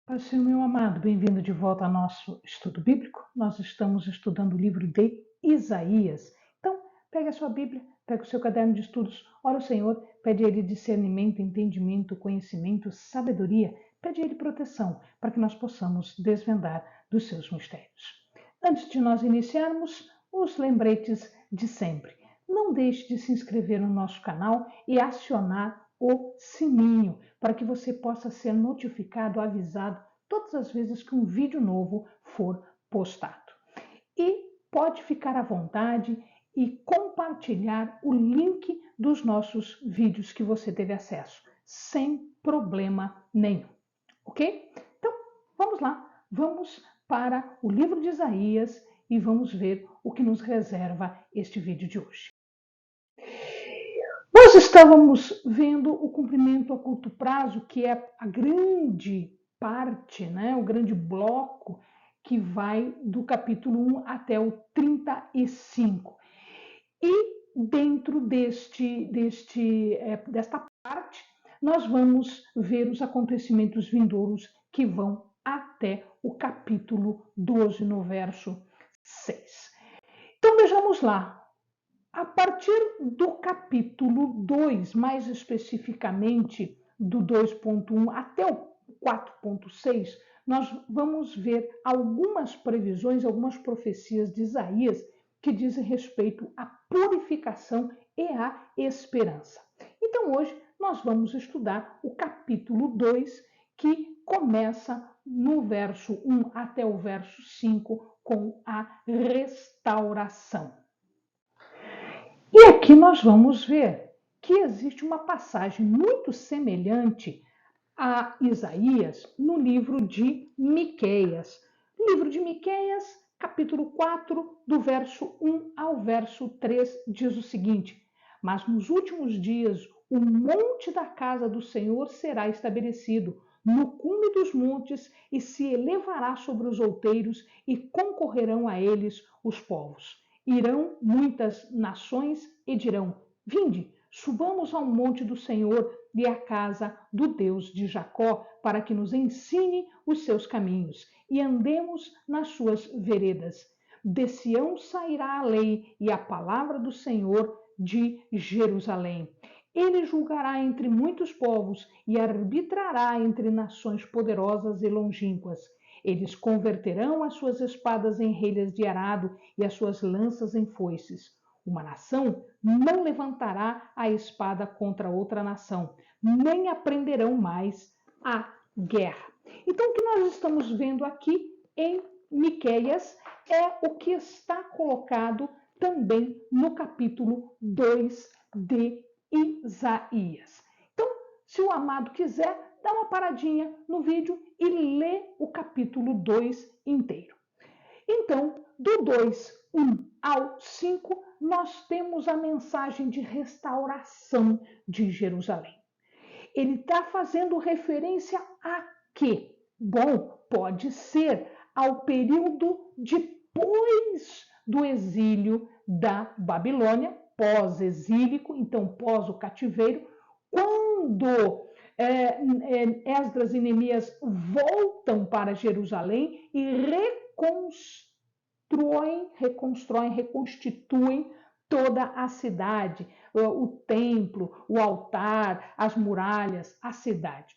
Pai, Senhor, meu amado, bem-vindo de volta ao nosso estudo bíblico. Nós estamos estudando o livro de Isaías. Então, pegue a sua Bíblia, pegue o seu caderno de estudos, ora ao Senhor, pede a Ele discernimento, entendimento, conhecimento, sabedoria, pede a Ele proteção, para que nós possamos desvendar dos seus mistérios. Antes de nós iniciarmos, os lembretes de sempre. Não deixe de se inscrever no nosso canal e acionar o sininho, para que você possa ser notificado, avisado todas as vezes que um vídeo novo for postado. E pode ficar à vontade e compartilhar o link dos nossos vídeos que você teve acesso, sem problema nenhum, ok? Então, vamos lá, vamos para o livro de Isaías e vamos ver o que nos reserva este vídeo de hoje. Nós estávamos vendo o cumprimento a curto prazo, que é a grande parte, né, o grande bloco que vai do capítulo 1 até o 35. E dentro desta parte, nós vamos ver os acontecimentos vindouros que vão até o capítulo 12, no verso 6. Então vejamos lá. A partir do capítulo 2, mais especificamente do 2.1 até o 4.6, nós vamos ver algumas previsões, algumas profecias de Isaías que dizem respeito à purificação e à esperança. Então hoje nós vamos estudar o capítulo 2, que começa no verso 1 até o verso 5 com a restauração. E aqui nós vamos ver que existe uma passagem muito semelhante a Isaías no livro de Miqueias. No livro de Miqueias, capítulo 4, do verso 1 ao verso 3, diz o seguinte: Mas nos últimos dias o monte da casa do Senhor será estabelecido no cume dos montes e se elevará sobre os outeiros e concorrerão a eles os povos. Irão muitas nações e dirão: Vinde, subamos ao monte do Senhor e à casa do Deus de Jacó, para que nos ensine os seus caminhos e andemos nas suas veredas. De Sião sairá a lei e a palavra do Senhor de Jerusalém. Ele julgará entre muitos povos e arbitrará entre nações poderosas e longínquas. Eles converterão as suas espadas em relhas de arado e as suas lanças em foices. Uma nação não levantará a espada contra outra nação, nem aprenderão mais a guerra. Então, o que nós estamos vendo aqui em Miqueias é o que está colocado também no capítulo 2 de Isaías. Então, se o amado quiser, dá uma paradinha no vídeo e lê o capítulo 2 inteiro. Então, do 2:1 ao 5, nós temos a mensagem de restauração de Jerusalém. Ele está fazendo referência a quê? Bom, pode ser ao período depois do exílio da Babilônia, pós-exílico, então pós o cativeiro, quando Esdras e voltam para Jerusalém e reconstituem toda a cidade, o templo, o altar, as muralhas, a cidade.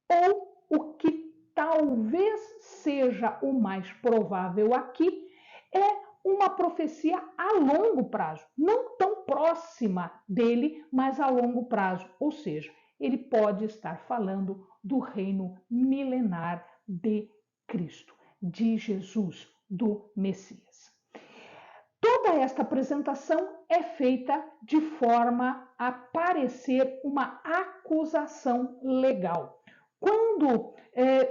Ou o que talvez seja o mais provável aqui é uma profecia a longo prazo, não tão próxima dele, mas a longo prazo, ou seja, ele pode estar falando do reino milenar de Cristo, de Jesus, do Messias. Toda esta apresentação é feita de forma a parecer uma acusação legal. Quando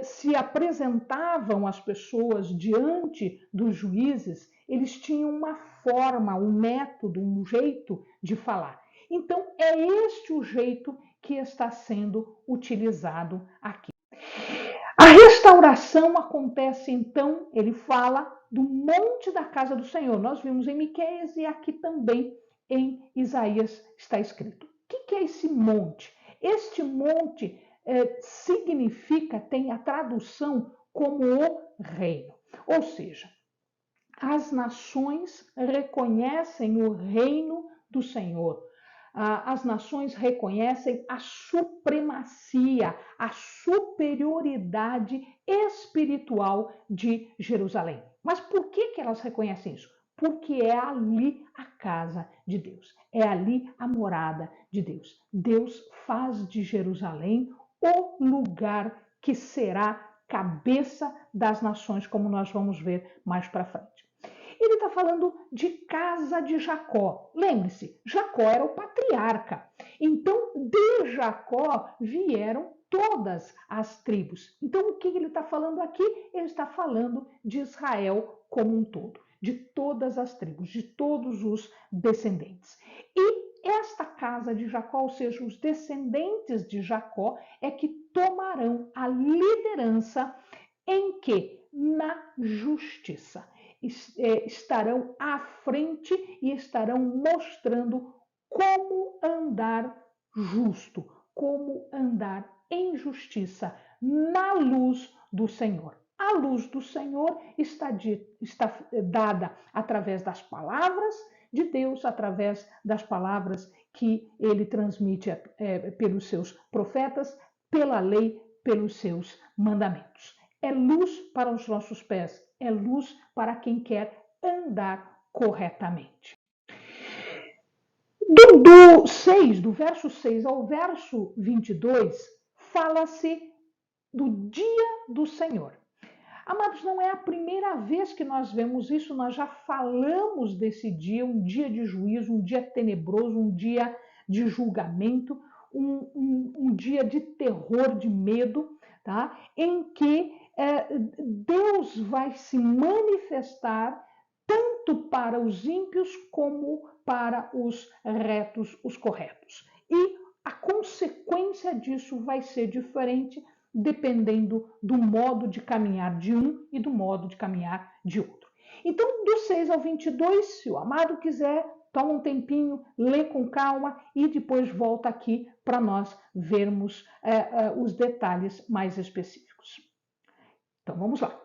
se apresentavam as pessoas diante dos juízes, eles tinham uma forma, um método, um jeito de falar. Então, é este o jeito que está sendo utilizado aqui. A restauração acontece, então, ele fala do monte da casa do Senhor. Nós vimos em Miqueias e aqui também em Isaías está escrito. O que é esse monte? Este monte significa, tem a tradução como o reino. Ou seja, as nações reconhecem o reino do Senhor. As nações reconhecem a supremacia, a superioridade espiritual de Jerusalém. Mas por que elas reconhecem isso? Porque é ali a casa de Deus, é ali a morada de Deus. Deus faz de Jerusalém o lugar que será cabeça das nações, como nós vamos ver mais para frente. Ele está falando de casa de Jacó. Lembre-se, Jacó era o patriarca. Então, de Jacó vieram todas as tribos. Então, o que ele está falando aqui? Ele está falando de Israel como um todo, de todas as tribos, de todos os descendentes. E esta casa de Jacó, ou seja, os descendentes de Jacó, é que tomarão a liderança em que? Na justiça. Estarão à frente e estarão mostrando como andar justo, como andar em justiça na luz do Senhor. A luz do Senhor está dada através das palavras de Deus, através das palavras que ele transmite pelos seus profetas, pela lei, pelos seus mandamentos. É luz para os nossos pés, é luz para quem quer andar corretamente. Do verso 6 ao verso 22, fala-se do dia do Senhor. Amados, não é a primeira vez que nós vemos isso, nós já falamos desse dia, um dia de juízo, um dia tenebroso, um dia de julgamento, um dia de terror, de medo, tá? Em que Deus vai se manifestar tanto para os ímpios como para os retos, os corretos. E a consequência disso vai ser diferente dependendo do modo de caminhar de um e do modo de caminhar de outro. Então, do 6 ao 22, se o amado quiser, toma um tempinho, lê com calma e depois volta aqui para nós vermos os detalhes mais específicos. Então, vamos lá.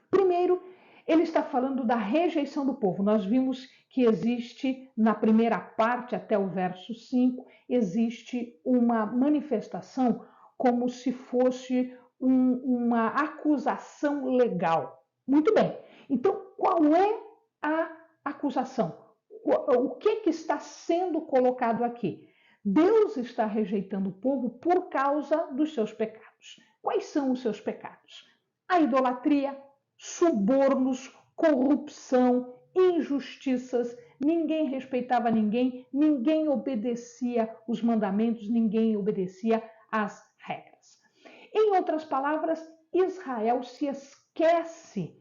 Primeiro, ele está falando da rejeição do povo. Nós vimos que existe, na primeira parte, até o verso 5, existe uma manifestação como se fosse uma acusação legal. Muito bem. Então, qual é a acusação? O que está sendo colocado aqui? Deus está rejeitando o povo por causa dos seus pecados. Quais são os seus pecados? A idolatria, subornos, corrupção, injustiças, ninguém respeitava ninguém, ninguém obedecia os mandamentos, ninguém obedecia às regras. Em outras palavras, Israel se esquece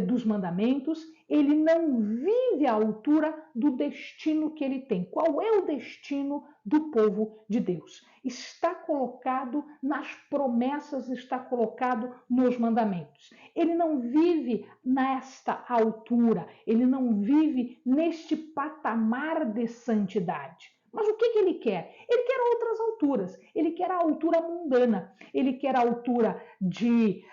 dos mandamentos, ele não vive à altura do destino que ele tem. Qual é o destino do povo de Deus? Está colocado nas promessas, está colocado nos mandamentos. Ele não vive nesta altura, ele não vive neste patamar de santidade. Mas o que ele quer? Ele quer outras alturas. Ele quer a altura mundana. Ele quer a altura de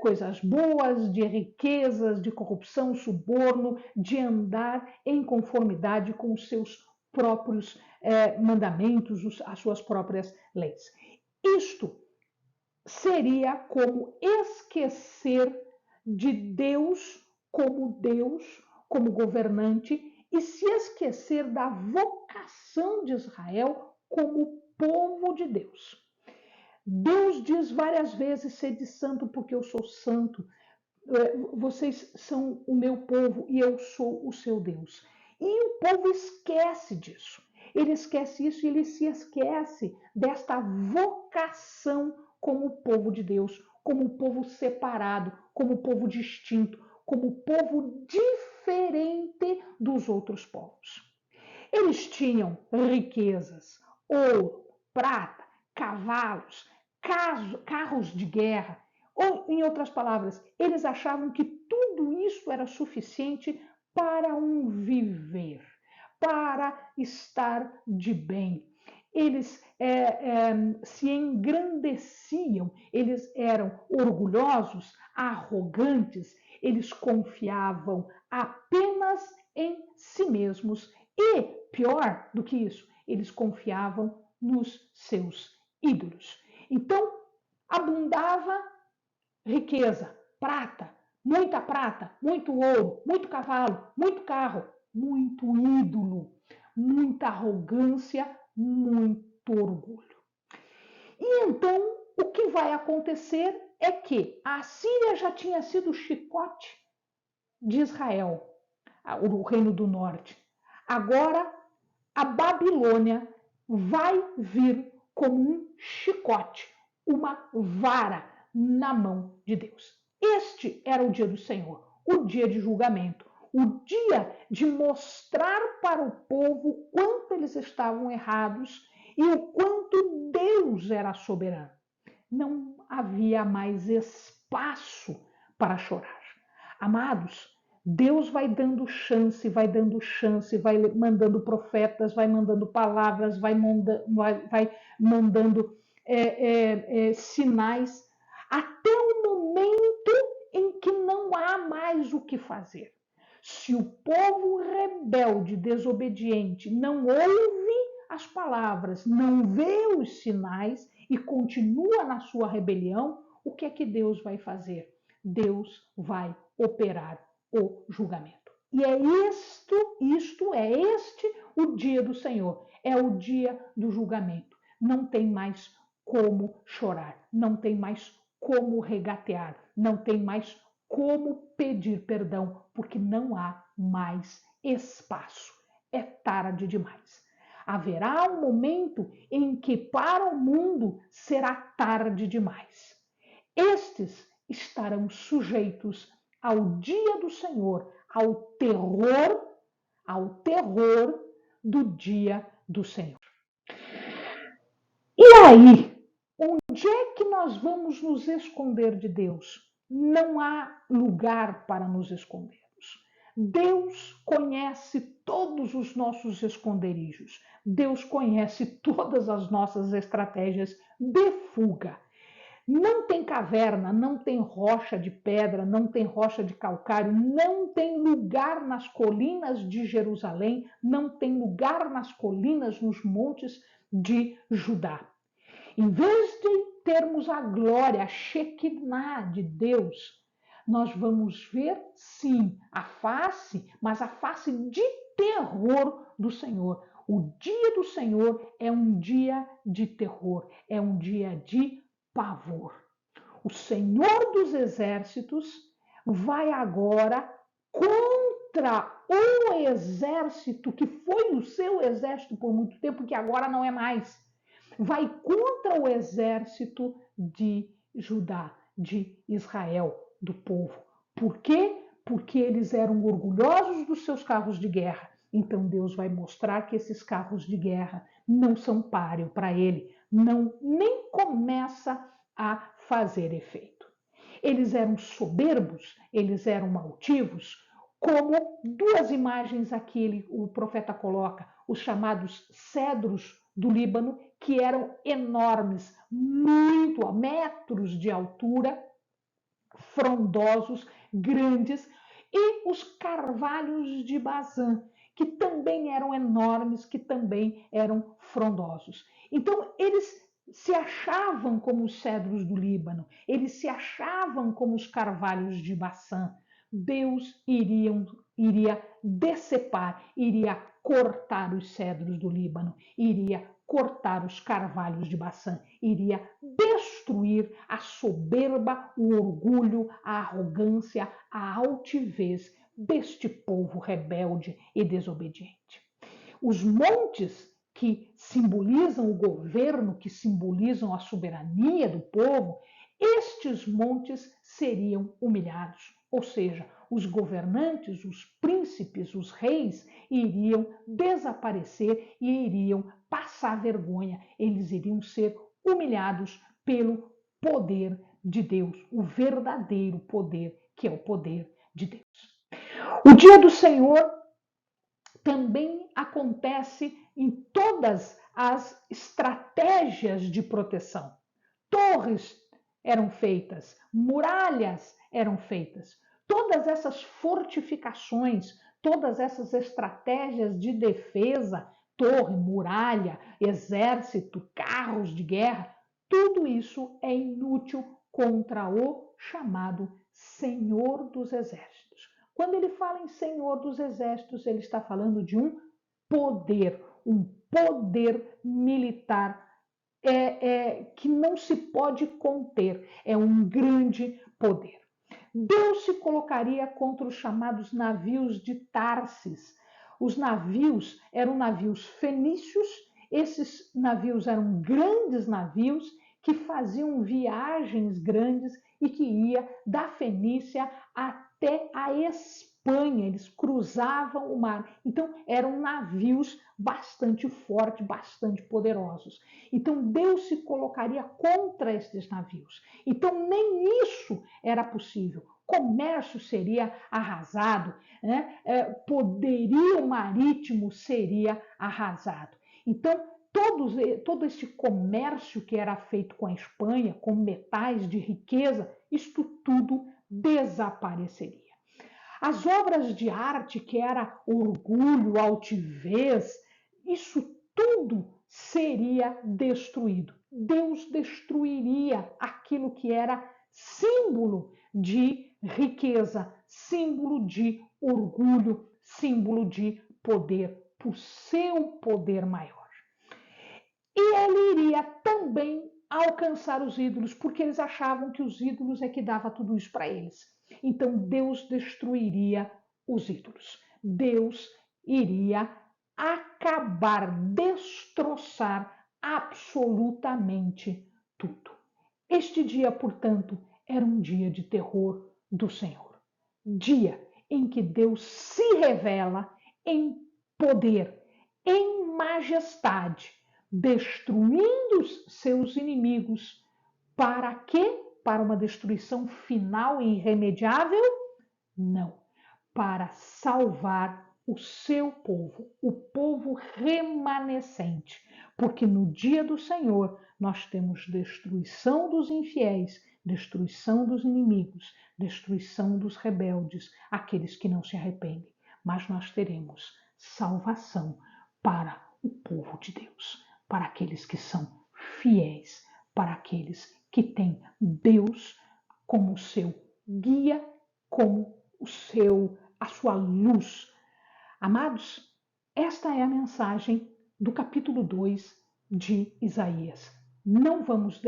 coisas boas, de riquezas, de corrupção, suborno, de andar em conformidade com os seus próprios mandamentos, as suas próprias leis. Isto seria como esquecer de Deus, como governante, e se esquecer da vocação de Israel como povo de Deus. Deus diz várias vezes: sede santo porque eu sou santo, vocês são o meu povo e eu sou o seu Deus. E o povo esquece disso. Ele esquece isso e ele se esquece desta vocação como povo de Deus, como povo separado, como povo distinto, como povo diferente dos outros povos. Eles tinham riquezas, ouro, prata, cavalos, carros de guerra. Ou, em outras palavras, eles achavam que tudo isso era suficiente para um viver, para estar de bem. eles se engrandeciam, eles eram orgulhosos, arrogantes, eles confiavam apenas em si mesmos e, pior do que isso, eles confiavam nos seus ídolos. Então, abundava riqueza, prata, muito ouro, muito cavalo, muito carro, muito ídolo, muita arrogância, muito orgulho. E então, o que vai acontecer é que a Síria já tinha sido o chicote de Israel, o reino do norte. Agora, a Babilônia vai vir como um chicote, uma vara na mão de Deus. Este era o dia do Senhor, o dia de julgamento, o dia de mostrar para o povo o quanto eles estavam errados e o quanto Deus era soberano. Não havia mais espaço para chorar. Amados, Deus vai dando chance, vai mandando profetas, vai mandando palavras, vai mandando sinais, até o momento em que não há mais o que fazer. Se o povo rebelde, desobediente, não ouve as palavras, não vê os sinais e continua na sua rebelião, o que é que Deus vai fazer? Deus vai operar o julgamento. E é este o dia do Senhor, é o dia do julgamento. Não tem mais como chorar, não tem mais como regatear, não tem mais como pedir perdão, porque não há mais espaço. É tarde demais. Haverá um momento em que para o mundo será tarde demais. Estes estarão sujeitos ao dia do Senhor, ao terror do dia do Senhor. E aí, onde é que nós vamos nos esconder de Deus? Não há lugar para nos escondermos. Deus conhece todos os nossos esconderijos. Deus conhece todas as nossas estratégias de fuga. Não tem caverna, não tem rocha de pedra, não tem rocha de calcário, não tem lugar nas colinas de Jerusalém, não tem lugar nas colinas, nos montes de Judá. Em vez de termos a glória, a Shekinah de Deus, nós vamos ver, sim, a face, mas a face de terror do Senhor. O dia do Senhor é um dia de terror, é um dia de pavor. O Senhor dos Exércitos vai agora contra o exército que foi o seu exército por muito tempo, que agora não é mais. Vai contra o exército de Judá, de Israel, do povo. Por quê? Porque eles eram orgulhosos dos seus carros de guerra. Então Deus vai mostrar que esses carros de guerra não são páreo para ele, nem começa a fazer efeito. Eles eram soberbos, eles eram altivos, como duas imagens aqui o profeta coloca, os chamados cedros do Líbano, que eram enormes, muito a metros de altura, frondosos, grandes, e os carvalhos de Bazã, que também eram enormes, que também eram frondosos. Então, eles se achavam como os cedros do Líbano, eles se achavam como os carvalhos de Baçã. Deus iria decepar, iria cortar os cedros do Líbano, iria cortar os carvalhos de Baçã, iria destruir a soberba, o orgulho, a arrogância, a altivez deste povo rebelde e desobediente. Os montes que simbolizam o governo, que simbolizam a soberania do povo, estes montes seriam humilhados, ou seja, os governantes, os príncipes, os reis iriam desaparecer e iriam passar vergonha, eles iriam ser humilhados pelo poder de Deus, o verdadeiro poder, que é o poder de Deus. O dia do Senhor também acontece em todas as estratégias de proteção. Torres eram feitas, muralhas eram feitas. Todas essas fortificações, todas essas estratégias de defesa, torre, muralha, exército, carros de guerra, tudo isso é inútil contra o chamado Senhor dos Exércitos. Quando ele fala em Senhor dos Exércitos, ele está falando de um poder militar que não se pode conter, é um grande poder. Deus se colocaria contra os chamados navios de Tarsis. Os navios eram navios fenícios, esses navios eram grandes navios que faziam viagens grandes e que ia da Fenícia até a Espanha, eles cruzavam o mar. Então eram navios bastante fortes, bastante poderosos. Então Deus se colocaria contra esses navios. Então nem isso era possível. Comércio seria arrasado, né? Poderio marítimo seria arrasado. Então todo esse comércio que era feito com a Espanha, com metais de riqueza, isto tudo desapareceria. As obras de arte, que era orgulho, altivez, isso tudo seria destruído. Deus destruiria aquilo que era símbolo de riqueza, símbolo de orgulho, símbolo de poder, por seu poder maior. E ele iria também alcançar os ídolos, porque eles achavam que os ídolos é que dava tudo isso para eles. Então Deus destruiria os ídolos. Deus iria acabar, destroçar absolutamente tudo. Este dia, portanto, era um dia de terror do Senhor. Dia em que Deus se revela em poder, em majestade, destruindo os seus inimigos. Para quê? Para uma destruição final e irremediável? Não. Para salvar o seu povo, o povo remanescente. Porque no dia do Senhor nós temos destruição dos infiéis, destruição dos inimigos, destruição dos rebeldes, aqueles que não se arrependem. Mas nós teremos salvação para o povo de Deus, para aqueles que são fiéis, para aqueles que têm Deus como seu guia, como a sua luz. Amados, esta é a mensagem do capítulo 2 de Isaías. Não vamos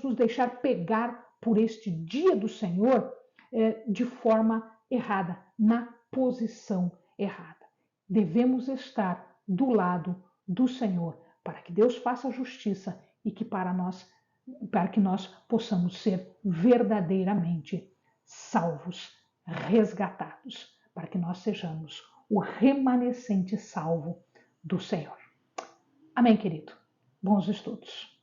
nos deixar pegar por este dia do Senhor de forma errada, na posição errada. Devemos estar do lado do Senhor, para que Deus faça justiça e que para que nós possamos ser verdadeiramente salvos, resgatados, para que nós sejamos o remanescente salvo do Senhor. Amém, querido? Bons estudos.